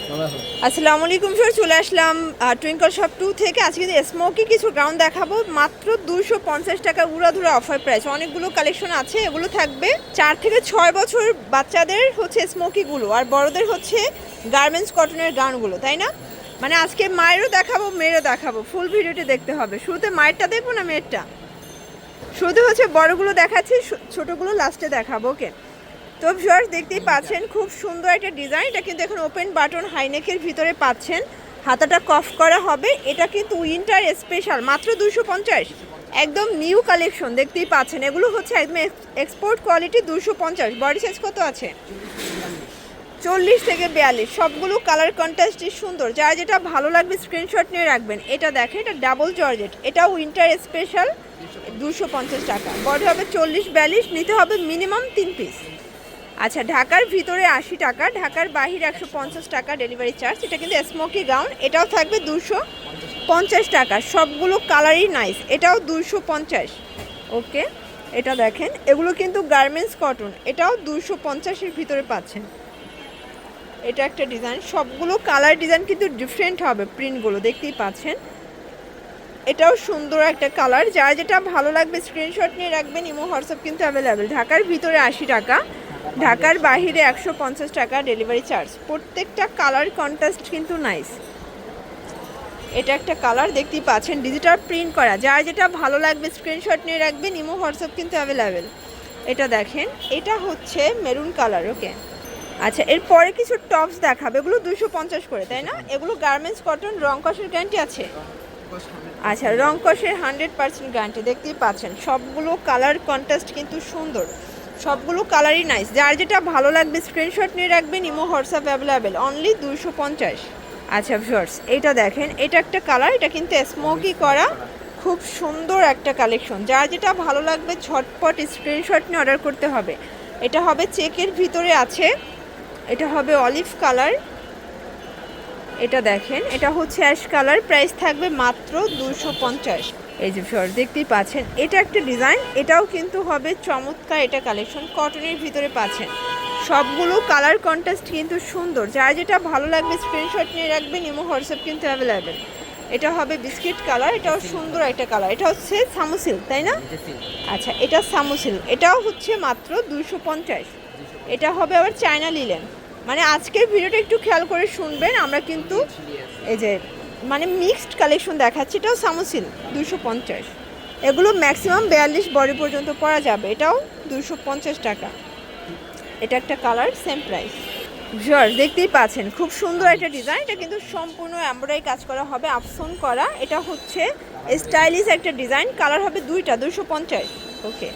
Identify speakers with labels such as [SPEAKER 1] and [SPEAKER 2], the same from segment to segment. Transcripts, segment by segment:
[SPEAKER 1] আসসালামু আলাইকুম স্যার, চলে আসলাম টুইঙ্কল শপ 2 থেকে। আজকে স্মোকি কিছু গাউন দেখাবো মাত্র 250 টাকা, উড়াধুরা অফার প্রাইস। অনেকগুলো কালেকশন আছে, এগুলো থাকবে 4 থেকে 6 বছর বাচ্চাদের হচ্ছে স্মোকিগুলো, আর বড়দের হচ্ছে গার্মেন্টস কটনের গাউনগুলো, তাই না? মানে আজকে মায়েরও দেখাবো, মেয়েরও দেখাবো। ফুল ভিডিওটি দেখতে হবে। শুরুতে মায়েরটা দেখবো না মেয়েরটা? শুরুতে হচ্ছে বড়গুলো দেখাচ্ছি, ছোটোগুলো লাস্টে দেখাবো। ওকে, তো ভিউয়ার্স দেখতেই পাচ্ছেন খুব সুন্দর একটা ডিজাইন। এটা কিন্তু এখন ওপেন বাটন হাইনেকের ভিতরে পাচ্ছেন, হাতাটা কফ করা হবে। এটা কিন্তু উইন্টার স্পেশাল, মাত্র 250, একদম নিউ কালেকশন। দেখতেই পাচ্ছেন এগুলো হচ্ছে একদম এক্সপোর্ট কোয়ালিটি। 250। বডি সাইজ কত আছে? 40 থেকে 42। সবগুলো কালার কন্ট্রাস্টই সুন্দর। যার যেটা ভালো লাগবে স্ক্রিনশট নিয়ে রাখবেন। এটা দেখেন, এটা ডাবল জর্জেট, এটাও উইন্টার স্পেশাল, 250 টাকা। বডি হবে 40-42, নিতে হবে মিনিমাম 3 পিস। আচ্ছা, ঢাকার ভিতরে 80 টাকা, ঢাকার বাহিরে 150 টাকা ডেলিভারি চার্জ। এটা কিন্তু স্মোকি গাউন, এটাও থাকবে 250 টাকা। সবগুলো কালারই নাইস, এটাও 250। ওকে, এটা দেখেন, এগুলো কিন্তু গার্মেন্টস কটন, এটাও 250-এর ভিতরে পাচ্ছেন। এটা একটা ডিজাইন, সবগুলো কালার ডিজাইন কিন্তু ডিফারেন্ট হবে, প্রিন্টগুলো দেখতেই পাচ্ছেন। এটাও সুন্দর একটা কালার। যার যেটা ভালো লাগবে স্ক্রিনশট নিয়ে রাখবেন। ইমো হোয়াটসঅ্যাপ কিন্তু অ্যাভেলেবেল। ঢাকার ভিতরে 80 টাকা, ঢাকার বাহিরে 150 টাকা ডেলিভারি চার্জ। প্রত্যেকটা কালার কন্ট্রাস্ট কিন্তু নাইস। এটা একটা কালার দেখতেই পাচ্ছেন, ডিজিটাল প্রিন্ট করা। যার যেটা ভালো লাগবে স্ক্রিনশট নিয়ে রাখবেন। ইমো হোয়াটসঅ্যাপ কিন্তু অ্যাভেলেবেল। এটা দেখেন, এটা হচ্ছে মেরুন কালার। ওকে, আচ্ছা, এরপরে কিছু টপস দেখাবে। এগুলো 250 করে, তাই না? এগুলো গার্মেন্টস কটন, রং কষের গ্যারান্টি আছে। আচ্ছা, রং কষের 100% গ্যারান্টি। দেখতেই পাচ্ছেন সবগুলো কালার কন্ট্রাস্ট কিন্তু সুন্দর, সবগুলো কালারই নাইস। যার যেটা ভালো লাগবে স্ক্রিনশট নিয়ে রাখবেন। Imo WhatsApp available, only 250। আচ্ছা ভিউয়ার্স, এটা দেখেন, এটা একটা কালার, এটা কিন্তু স্মোকি করা, খুব সুন্দর একটা কালেকশন। যার যেটা ভালো লাগবে ঝটপট স্ক্রিনশট নিয়ে অর্ডার করতে হবে। এটা হবে চেকের ভিতরে আছে, এটা হবে অলিভ কালার। এটা দেখেন, এটা হচ্ছে অ্যাশ কালার। প্রাইস থাকবে মাত্র 250। এই যে ভিউয়ার্স দেখতেই পাচ্ছেন, এটা একটা ডিজাইন, এটাও কিন্তু হবে চমৎকার। এটা কালেকশন কটনের ভিতরে পাচ্ছেন। সবগুলো কালার কন্ট্রাস্ট কিন্তু সুন্দর। যার যেটা ভালো লাগবে স্ক্রিনশট নিয়ে রাখবেন। ইমো হোয়াটসঅ্যাপ কিন্তু অ্যাভেলেবেল। এটা হবে বিস্কিট কালার, এটাও সুন্দর একটা কালার। এটা হচ্ছে সামুসিল, তাই না? আচ্ছা, এটা সামুসিল, এটাও হচ্ছে মাত্র 250। এটা হবে আবার চায়না লিলেন। মানে আজকের ভিডিওটা একটু খেয়াল করে শুনবেন। আমরা কিন্তু এই যে মানে মিক্সড কালেকশন দেখাচ্ছি। এটাও সামুসিল, 250। এগুলো ম্যাক্সিমাম 42 বডি পর্যন্ত পরা যাবে। এটাও 250 টাকা। এটা একটা কালার, সেম প্রাইস। ভিউয়ার্স দেখতেই পাচ্ছেন খুব সুন্দর একটা ডিজাইন। এটা কিন্তু সম্পূর্ণ এমব্রয়ডারি কাজ করা হবে, আফসন করা। এটা হচ্ছে স্টাইলিশ একটা ডিজাইন। কালার হবে দুইটা, 250। ওকে,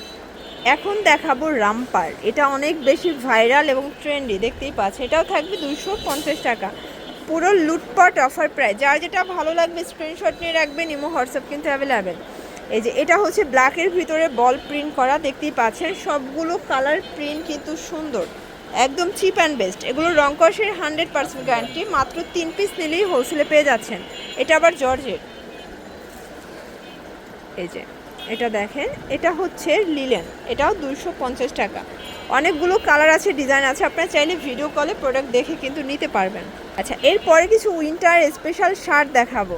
[SPEAKER 1] এখন দেখাবো রামপার। এটা অনেক বেশি ভাইরাল এবং ট্রেন্ডি, দেখতেই পাচ্ছেন। এটাও থাকবে 250 টাকা। পুরো লুটপাট অফার প্রাইস। যার যেটা ভালো লাগবে স্ক্রিনশট নিয়ে রাখবেন। ইমো হোয়াটসঅ্যাপ কিন্তু অ্যাভেলেবেল। এই যে এটা হচ্ছে ব্ল্যাকের ভিতরে বল প্রিন্ট করা, দেখতেই পাচ্ছেন। সবগুলো কালার প্রিন্ট কিন্তু সুন্দর, একদম চিপ অ্যান্ড বেস্ট। এগুলো রং কষের 100% গ্যারান্টি। মাত্র 3 পিস নিলেই হোলসেলে পেয়ে যাচ্ছেন। এটা আবার জর্জেট। এই যে এটা দেখেন, এটা হচ্ছে লিলেন, এটাও 250 টাকা। অনেকগুলো কালার আছে, ডিজাইন আছে। আপনারা চাইলে ভিডিও কলে প্রোডাক্ট দেখে কিন্তু নিতে পারবেন। আচ্ছা, এরপরে কিছু উইন্টার স্পেশাল শার্ট দেখাবো।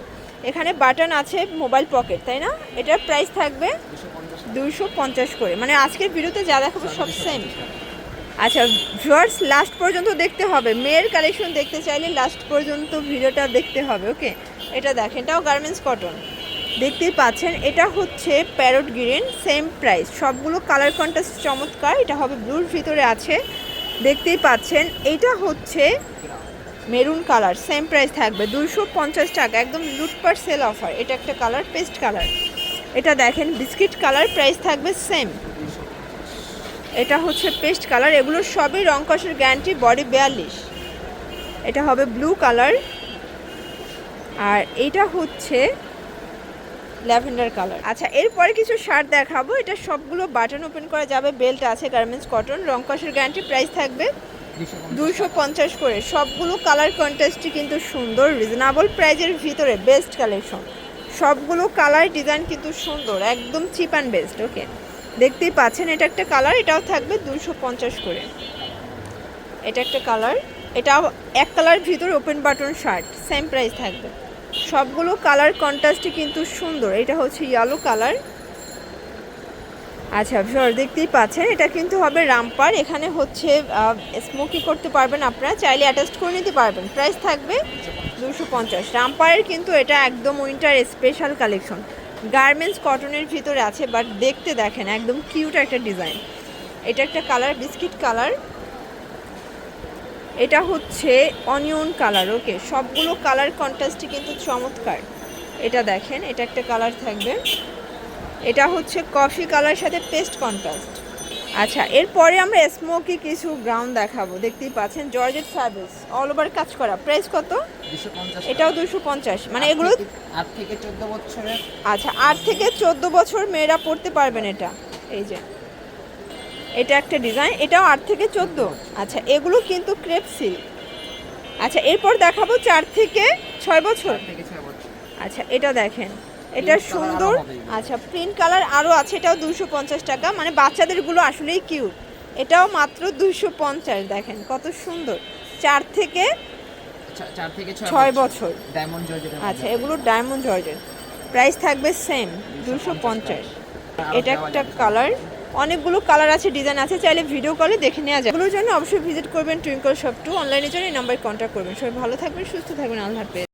[SPEAKER 1] এখানে বাটন আছে, মোবাইল পকেট, তাই না? এটার প্রাইস থাকবে 250 করে। মানে আজকের ভিডিওতে যা দেখাবো সব সেম। আচ্ছা ভিউয়ার্স, লাস্ট পর্যন্ত দেখতে হবে। মেয়ের কালেকশন দেখতে চাইলে লাস্ট পর্যন্ত ভিডিওটা দেখতে হবে। ওকে, এটা দেখেন, এটাও গার্মেন্টস কটন, দেখতেই পাচ্ছেন। এটা হচ্ছে প্যারট গ্রিন, সেম প্রাইস। সবগুলো কালার কন্ট্রাস্ট চমৎকার। এটা হবে ব্লুর ভিতরে আছে, দেখতেই পাচ্ছেন। এটা হচ্ছে মেরুন কালার, সেম প্রাইস থাকবে 250 টাকা। একদম লুটপাট সেল অফার। এটা একটা কালার, পেস্ট কালার। এটা দেখেন বিস্কিট কালার, প্রাইস থাকবে সেম। এটা হচ্ছে পেস্ট কালার। এগুলো সবই রং কষের গ্যারান্টি, বডি 42। এটা হবে ব্লু কালার, আর এটা হচ্ছে ল্যাভেন্ডার কালার। আচ্ছা, এরপরে কিছু শার্ট দেখাবো। এটা সবগুলো বাটন ওপেন করা যাবে, বেল্ট আছে, গার্মেন্টস কটন, রং কষের গ্যারান্টি। প্রাইস থাকবে 250 করে। সবগুলো কালার কন্ট্রাস্টই কিন্তু সুন্দর, রিজনেবল প্রাইজের ভিতরে বেস্ট কালেকশন। সবগুলো কালার ডিজাইন কিন্তু সুন্দর, একদম চিপ অ্যান্ড বেস্ট। ওকে, দেখতেই পাচ্ছেন। এটা একটা কালার, এটাও থাকবে 250 করে। এটা একটা কালার, এটাও এক কালার ভিতরে open button shirt, same price থাকবে। সবগুলো কালার কন্ট্রাস্টই কিন্তু সুন্দর। এটা হচ্ছে ইয়েলো কালার। আচ্ছা ভিউয়ার দেখতেই পাচ্ছেন, এটা কিন্তু হবে রামপার। এখানে হচ্ছে স্মোকি করতে পারবেন, আপনারা চাইলে অ্যাটাচ করে নিতে পারবেন। প্রাইস থাকবে 250। রামপারের কিন্তু এটা একদম উইন্টার স্পেশাল কালেকশন। গার্মেন্টস কটনের ভিতরে আছে, বাট দেখতে দেখেন একদম কিউট একটা ডিজাইন। এটা একটা কালার বিস্কিট কালার, এটা হচ্ছে অনিয়ন কালার। ওকে, সবগুলো কালার কন্ট্রাস্টই কিন্তু চমৎকার। এটা দেখেন, এটা একটা কালার থাকবে। এটা হচ্ছে কফি কালার সাথে পেস্ট কন্ট্রাস্ট। আচ্ছা, এরপরে আমরা স্মোকি কিছু গ্রাউন্ড দেখাবো। দেখতেই পাচ্ছেন জর্জেট ফ্যাব্রিক্স, অল ওভার কাজ করা। প্রাইস কত?
[SPEAKER 2] 250।
[SPEAKER 1] এটাও 250। মানে এগুলো
[SPEAKER 2] 8 থেকে 14 বছরের।
[SPEAKER 1] আচ্ছা, 8 থেকে 14 বছর মেয়েরা পড়তে পারবেন এটা। এই যে এটা একটা ডিজাইন, এটাও 8 থেকে 14। আচ্ছা, এগুলো কিন্তু ক্রেপ সিল্ক। আচ্ছা, এরপর দেখাবো 4 থেকে 6 বছর। আচ্ছা, এটা দেখেন, এটা সুন্দর। আচ্ছা, প্রিন্ট কালার আরও আছে, এটাও 250 টাকা। মানে বাচ্চাদেরগুলো আসলেই কিউট। এটাও মাত্র 250। দেখেন কত সুন্দর। 4 থেকে 6 বছর।
[SPEAKER 2] Diamond georgette.
[SPEAKER 1] আচ্ছা, এগুলো ডায়মন্ড জর্জেট। প্রাইস থাকবে সেম 250। এটা একটা কালার, অনেকগুলো কালার আছে, ডিজাইন আছে, চাইলে ভিডিও কলে দেখে নেওয়া যায়। এগুলোর জন্য অবশ্যই ভিজিট করবেন টুইঙ্কল শপ 2। অনলাইনের জন্য এই নাম্বারে কন্ট্যাক্ট করবেন। সবাই ভালো থাকবেন, সুস্থ থাকবেন। আল্লাহ হাফেজ।